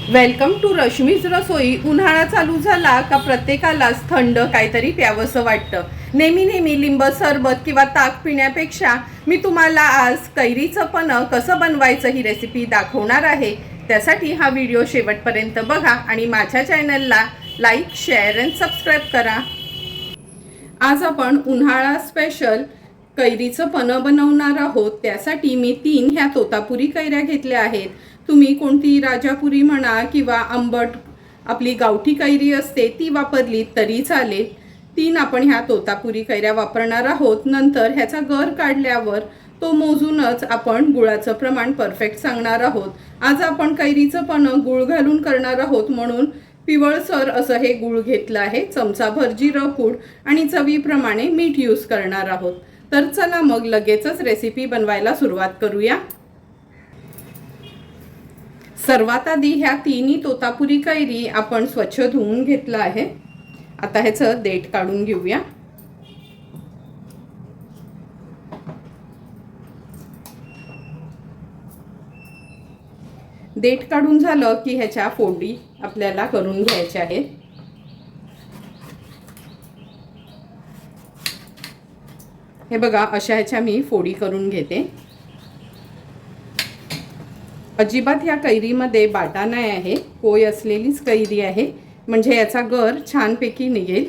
Welcome to Rashmi's रसोई। उन्हाळा चालू झाला का प्रत्येकालाच थंड काहीतरी प्यावंसं वाटतं। नेहमी नेहमी लिंब सरबत किंवा ताक पिण्यापेक्षा मी तुम्हाला आज कैरीचं पन्ह कसं बनवायचं ही रेसिपी दाखवणार आहे। त्यासाठी हा व्हिडिओ शेवटपर्यंत बघा आणि माझ्या चॅनलला लाईक, शेअर आणि सबस्क्राईब करा। आज आपण उन्हाळा स्पेशल कैरीचं पन्ह बनवणार आहोत। त्यासाठी मी 3 ह्या तोतापुरी कैऱ्या घेतल्या आहेत। तुम्ही कोणती राजापुरी म्हणा किंवा आंबट आपली गावठी कैरी असते ती वापरली तरी चालेल। 3 आपण ह्या तोतापुरी कैऱ्या वापरणार आहोत। नंतर ह्याचा गर काढल्यावर तो मोजूनच आपण गुळाचं प्रमाण परफेक्ट सांगणार आहोत। आज आपण कैरीचं पन्ह गुळ घालून करणार आहोत, म्हणून पिवळसर असं हे गुळ घेतलं आहे। चमचाभर जिरं पूड आणि चवीप्रमाणे मीठ यूज करणार आहोत। तर चला मग लगेचच रेसिपी बनवायला सुरुवात करूया। सर्वात आधी ह्या 3 तोतापुरी कैरी आपण स्वच्छ धुवून घेतलं आहे। आता ह्याचं देठ काढून घेऊया। देठ काढून झालं की ह्याच्या फोडी आपल्याला करून घ्यायच्या आहेत। हे बघा, अशा ह्याच्या मी फोडी करून घेते। अजिबात या कैरीमध्ये बाटा नाही आहे, पोय असलेलीच कैरी आहे, म्हणजे याचा गर छानपैकी निघेल।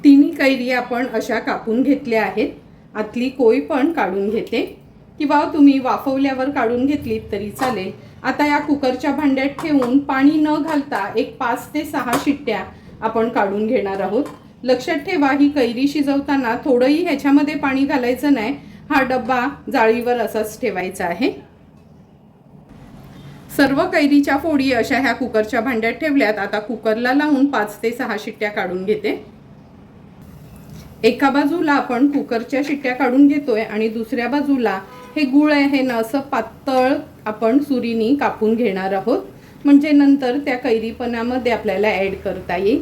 तिन्ही कैरी आपण अशा कापून घेतल्या आहेत। आतली कोय पण काढून घेते, किंवा तुम्ही वाफवल्यावर काढून घेतलीत तरी चालेल। आता या कुकरच्या भांड्यात ठेवून पाणी न घालता एक 5 ते 6 शिट्ट्या आपण काढून घेणार आहोत। लक्षात ठेवा, ही कैरी शिजवताना थोडंही ह्याच्यामध्ये पाणी घालायचं नाही। हा डब्बा जाळीवर असाच ठेवायचा आहे। सर्व कैरीच्या फोडी अशा ह्या कुकरच्या भांड्यात ठेवल्यात। आता कुकरला लावून 5 ते 6 शिट्ट्या काढून घेते। एका बाजूला आपण कुकरच्या शिट्ट्या काढून घेतोय आणि दुसऱ्या बाजूला हे गुळ आहे ना, असं पातळ आपण सुरीनी कापून घेणार आहोत, म्हणजे नंतर त्या कैरीपणामध्ये आपल्याला ऍड करता येईल।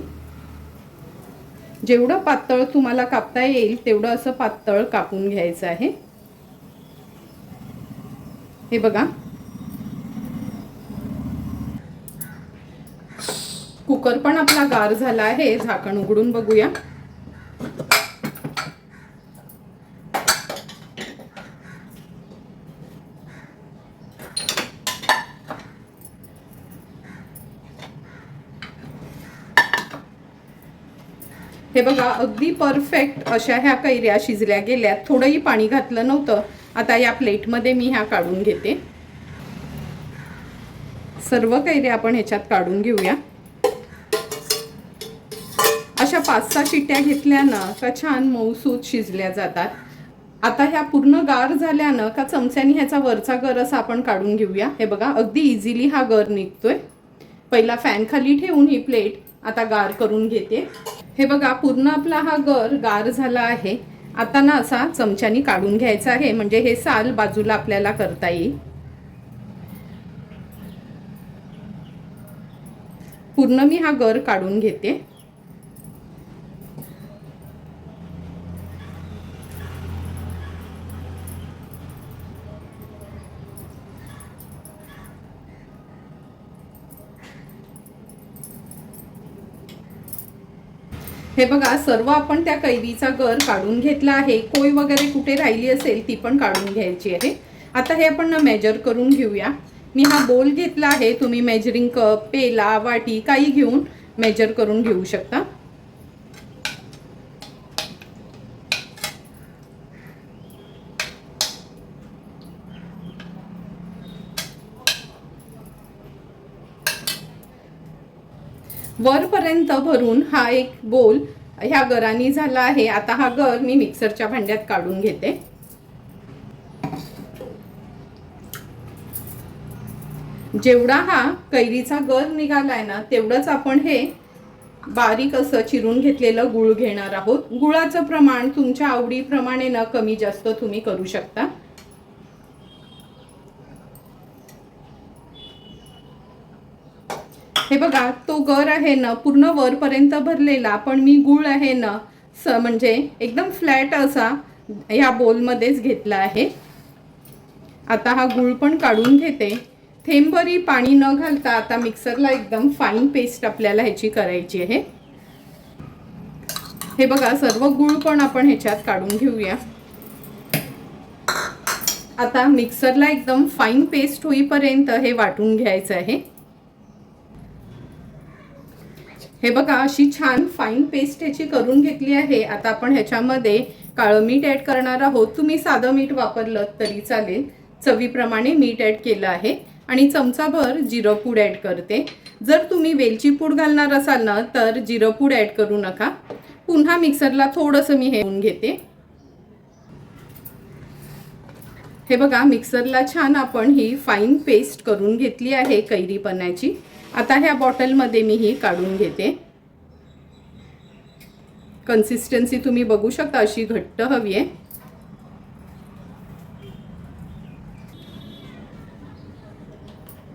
जेवढं पातळ तुम्हाला कापता येईल तेवढं असं पातळ कापून घ्यायचं आहे। हे बघा, कुकर पण आपला गार झाला आहे। झाकण उघडून बघूया। हे बघा, अगदी परफेक्ट अशा ह्या कैऱ्या शिजल्या गेल्यात। थोडंही पाणी घातलं नव्हतं। आता या प्लेटमध्ये मी ह्या काढून घेते। सर्व कैऱ्या आपण ह्याच्यात काढून घेऊया। अशा 5-6 शिट्ट्या घेतल्यानं का छान मऊसूत शिजल्या जातात। आता ह्या पूर्ण गार झाल्यानं का चमच्याने ह्याचा वरचा गर असा आपण काढून घेऊया। हे बघा, अगदी इझिली हा गर निघतोय। पहिला फॅन खाली ठेवून ही प्लेट आता गार करून घेते। हे बघा, पूर्ण आपला हा गर गार झाला आहे। आता ना असा चमच्याने काढून घ्यायचा आहे, म्हणजे हे साल बाजूला आपल्याला करता येईल। पूर्ण मी हा गर काढून घेते। हे बघा, सर्व आपण त्या कैरीचा गर काढून घेतला आहे। कोय वगैरे कुठे राहिली असेल ती पण काढून घ्यायची आहे। आता हे आपण मेजर करून घेऊया। मी हा बोल घेतला आहे, तुम्ही मेजरिंग कप, पेला, वाटी काही घेऊन मेजर करून घेऊ शकता। वरपर्यंत भरून हा एक बोल ह्या गरानी झाला आहे। आता हा गर मी मिक्सरच्या भांड्यात काढून घेते। जेवढा हा कैरीचा गर निघालाय ना, तेवढंच आपण हे बारीक असं चिरून घेतलेलं गुळ घेणार आहोत। गुळाचं प्रमाण तुमच्या आवडीप्रमाणे ना कमी जास्त तुम्ही करू शकता। हे बघा, तो गर आहे ना पूर्ण वरपर्यंत भरलेला, पण मी गुळ आहे ना म्हणजे एकदम फ्लॅट असा ह्या बोलमध्येच घेतला आहे. आता हा गूळ पण काढून घेते. थेंबभरी पाणी न घालता आता मिक्सरला एकदम फाईन पेस्ट आपल्याला ह्याची करायची आहे. हे बघा, सर्व गूळ पण आपण ह्याच्यात काढून घेऊया. आता मिक्सरला एकदम फाईन पेस्ट होईपर्यंत हे वाटून घ्यायचं आहे. हे बघा, अशी छान फाईन पेस्ट ह्याची करून घेतली आहे. आता आपण ह्याच्यामध्ये काळं मीठ ॲड करणार आहोत. तुम्ही साधं मीठ वापरलं तरी चालेल. चवीप्रमाणे मीठ ॲड केलं आहे आणि चमचाभर जिरं पूड ॲड करते. जर तुम्ही वेलची पूड घालणार असाल ना तर जिरं पूड ॲड करू नका. पुन्हा मिक्सरला थोडंसं मी हे करून घेते. हे बघा, मिक्सरला छान आपण ही फाईन पेस्ट करून घेतली आहे कैरीपणाची. आता ह्या बॉटलमध्ये मी ही काढून घेते. कन्सिस्टन्सी तुम्ही बघू शकता, अशी घट्ट हवी आहे.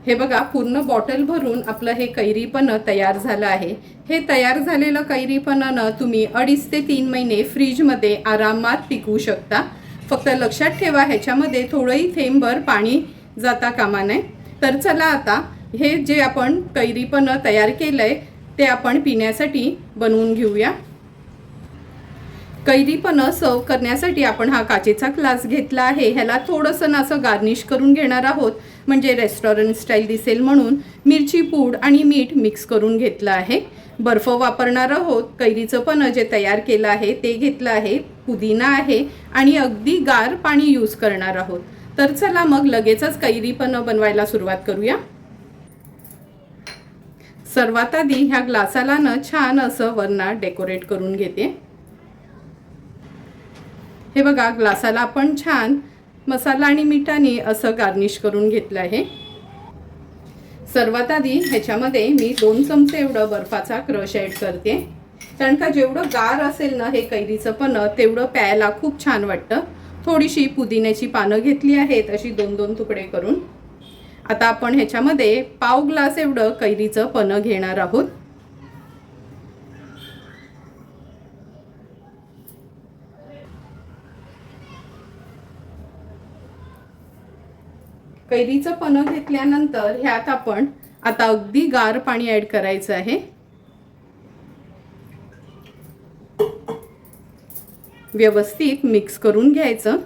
हे बघा, पूर्ण बॉटल भरून आपलं हे कैरीपण तयार झालं आहे. हे तयार झालेलं कैरीपणानं तुम्ही 2.5 ते 3 महिने फ्रीजमध्ये आरामात टिकवू शकता. फक्त लक्षात ठेवा, ह्याच्यामध्ये थोडंही थेंबभर पाणी जाता कामा नये. तर चला, आता हे जे आपण कैरीपण तयार केलंय ते आपण पिण्यासाठी बनवून घेऊया. कैरीपण सर्व करण्यासाठी आपण हा काचेचा ग्लास घेतला आहे. ह्याला थोडंसं असं गार्निश करून घेणार आहोत, म्हणजे रेस्टॉरंट स्टाईल दिसेल म्हणून मिरची पूड आणि मीठ मिक्स करून घेतलं आहे. बर्फ वापरणार आहोत. कैरीचं पण जे तयार केलं आहे ते घेतलं आहे. पुदिना आहे आणि अगदी गार पाणी यूज करणार आहोत. तर चला मग लगेचच कैरीपण बनवायला सुरुवात करूया. सर्वात आधी ह्या ग्लासाला ना छान असं वरना डेकोरेट करून घेते. हे बघा, ग्लासाला आपण छान मसाला आणि मिठाने असं गार्निश करून घेतलं आहे. सर्वात आधी ह्याच्यामध्ये मी 2 चमचे एवढं बर्फाचा क्रश ॲड करते. कारण का जेवढं गार असेल ना हे कैरीचं पण तेवढं प्यायला खूप छान वाटतं. थोडीशी पुदिन्याची पानं घेतली आहेत, अशी 2-2 तुकडे करून. आता आपण ह्याच्यामध्ये पाव ग्लास एवढं कैरीचं पण घेणार आहोत. कैरीचं पण घेतल्यानंतर ह्यात आपण आता अगदी गार पाणी ॲड करायचं आहे. व्यवस्थित मिक्स करून घ्यायचं.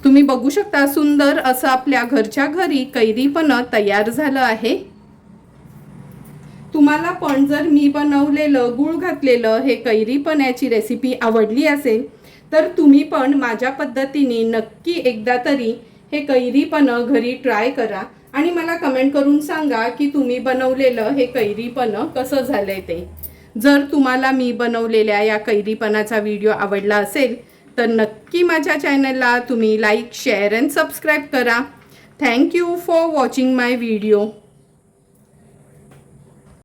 तुम्ही बघू शकता, सुंदर असं आपल्या घरच्या घरी कैरीपण तयार झालं आहे. तुम्हाला पण जर मी बनवलेलं गूळ घातलेलं हे कैरीपणाची रेसिपी आवडली असेल तर तुम्ही पण माझ्या पद्धतीने नक्की एकदा तरी हे कैरीपण घरी ट्राय करा आणि मला कमेंट करून सांगा की तुम्ही बनवलेलं हे कैरीपण कसं झालंय ते. जर तुम्हाला मी बनवलेल्या या कैरीपणाचा व्हिडिओ आवडला असेल तर नक्की माझ्या चॅनलला तुम्ही लाईक, शेअर अँड सबस्क्राईब करा. Thank you for watching my video.